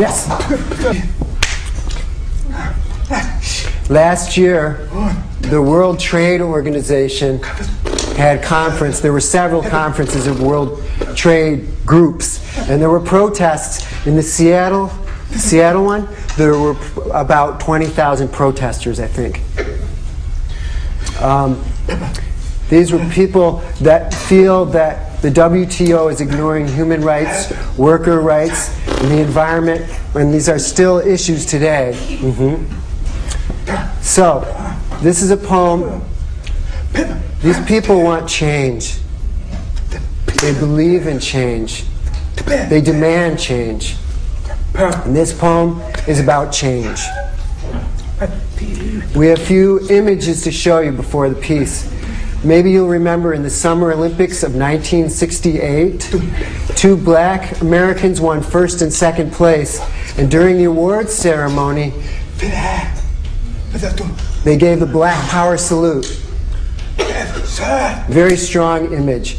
Yes. Last year, the World Trade Organization had conference. There were several conferences of World Trade groups, and there were protests in the Seattle one. There were about 20,000 protesters, I think. These were people that feel that the WTO is ignoring human rights, worker rights, and the environment, and these are still issues today. So, this is a poem. These people want change. They believe in change. They demand change. And this poem is about change. We have a few images to show you before the piece. Maybe you'll remember in the Summer Olympics of 1968, 2 black Americans won first and second place. And during the awards ceremony, they gave the Black Power salute. Very strong image.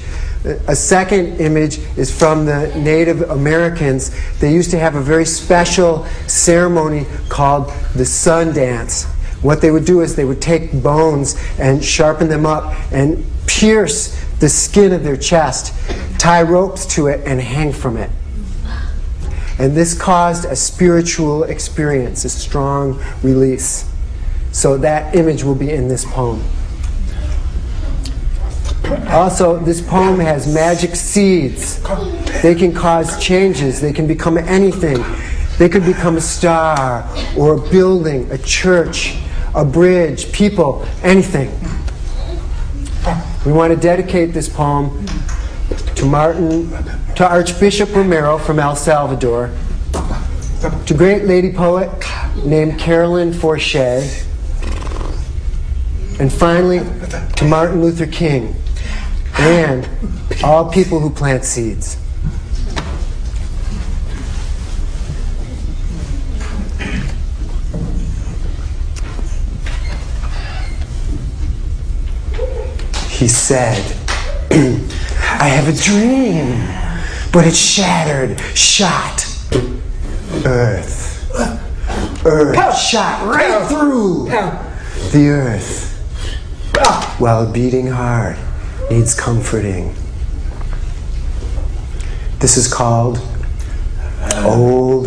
A second image is from the Native Americans. They used to have a very special ceremony called the sun dance. What they would do is they would take bones and sharpen them up and pierce the skin of their chest, tie ropes to it, and hang from it. And this caused a spiritual experience, a strong release. So that image will be in this poem. Also, this poem has magic seeds. They can cause changes. They can become anything. They could become a star or a building, a church, a bridge, people, anything. We want to dedicate this poem to Archbishop Romero from El Salvador, to great lady poet named Carolyn Forche, and finally to Martin Luther King and all people who plant seeds. He said, I have a dream, but it's shattered, shot. Earth shot right through the earth, while beating hard needs comforting. This is called old,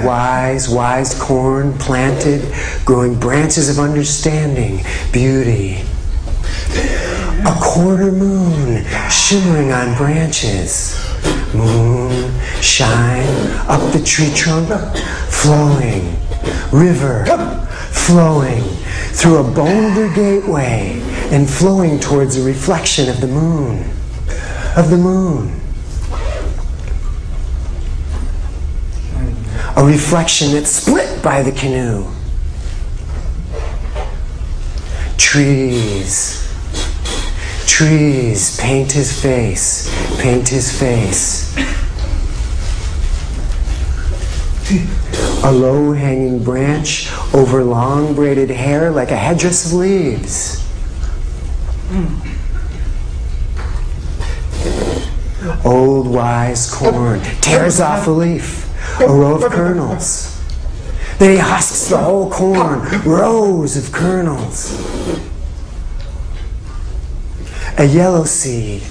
wise corn planted, growing branches of understanding, beauty. A quarter moon shimmering on branches. Moon, shine up the tree trunk, flowing. River, flowing through a boulder gateway and flowing towards a reflection of the moon. A reflection that's split by the canoe. Trees, paint his face, A low-hanging branch over long braided hair like a headdress of leaves. Old wise corn tears off a leaf, a row of kernels. Then he husks the whole corn, rows of kernels. A yellow seed.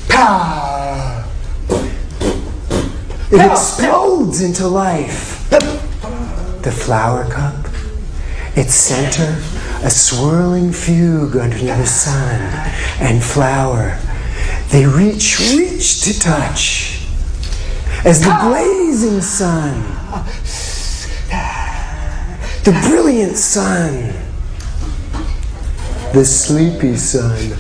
It explodes into life. The flower cup, its center, a swirling fugue under the sun, and flower. They reach to touch. As the blazing sun, the brilliant sun, the sleepy sun.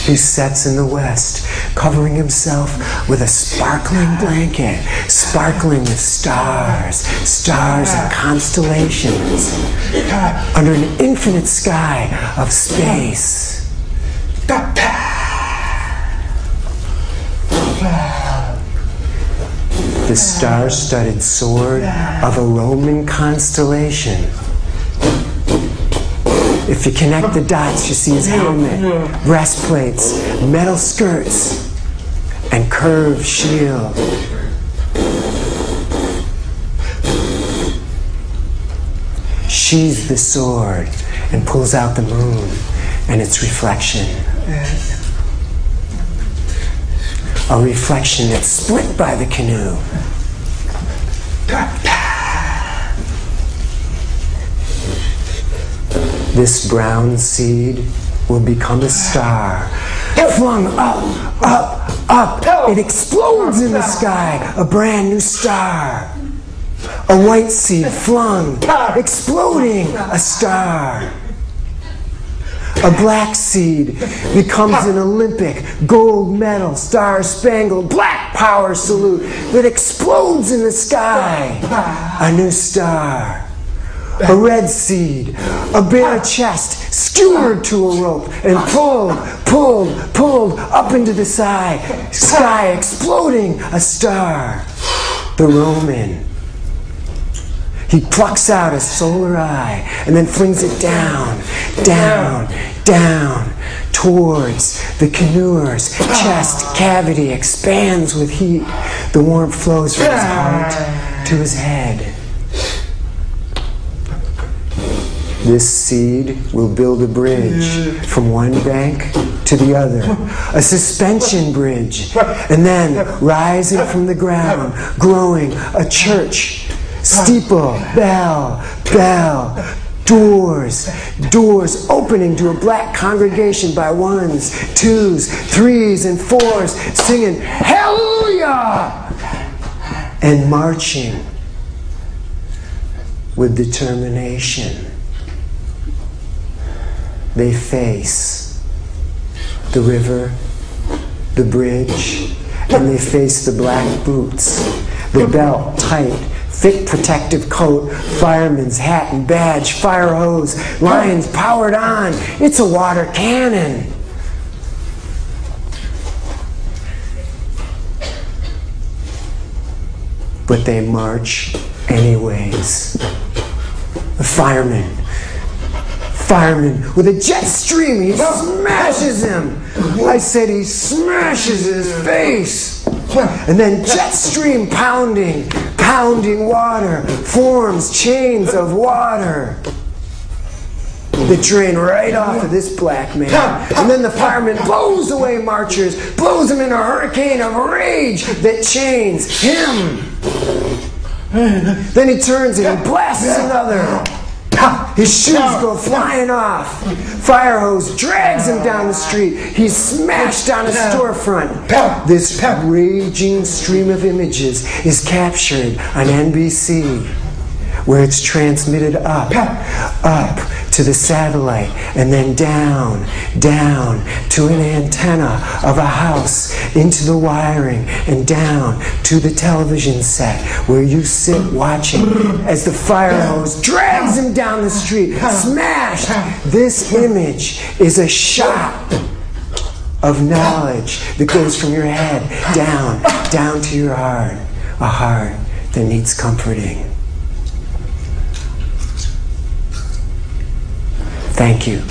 He sets in the west, covering himself with a sparkling blanket, sparkling with stars and constellations, under an infinite sky of space. The star-studded sword of a Roman constellation. If you connect the dots, you see his helmet, breastplates, metal skirts, and curved shield. sheathes the sword and pulls out the moon and its reflection. A reflection that's split by the canoe. This brown seed will become a star, flung up, up, up. It explodes in the sky, a brand new star. A white seed flung, exploding, a star. A black seed becomes an Olympic gold medal, star-spangled black power salute that explodes in the sky, a new star. A red seed, a bare chest, skewered to a rope and pulled, pulled, pulled up into the sky, exploding, a star. The Roman. He plucks out a solar eye and then flings it down, down, down, towards the canoeer's chest cavity, expands with heat. The warmth flows from his heart to his head. This seed will build a bridge from one bank to the other, a suspension bridge, and then rising from the ground, growing a church, steeple, bell, bell, doors, doors opening to a black congregation by ones, twos, threes, and fours, singing hallelujah and marching with determination. They face the river, the bridge, and they face the black boots, the belt tight, thick protective coat, fireman's hat and badge, fire hose, lines powered on. It's a water cannon. But they march anyways. The fireman with a jet stream, he smashes him. I said he smashes his face. And then jet stream pounding, pounding water, forms chains of water that drain right off of this black man. And then the fireman blows away marchers, blows them in a hurricane of rage that chains him. Then he turns and he blasts another. His shoes go flying off. Fire hose drags him down the street. He's smashed on a storefront. This raging stream of images is captured on NBC, where it's transmitted up to the satellite, and then down to an antenna of a house, into the wiring, and down to the television set where you sit watching as the fire hose drags him down the street, smashed. This image is a shot of knowledge that goes from your head down to your heart, a heart that needs comforting. Thank you.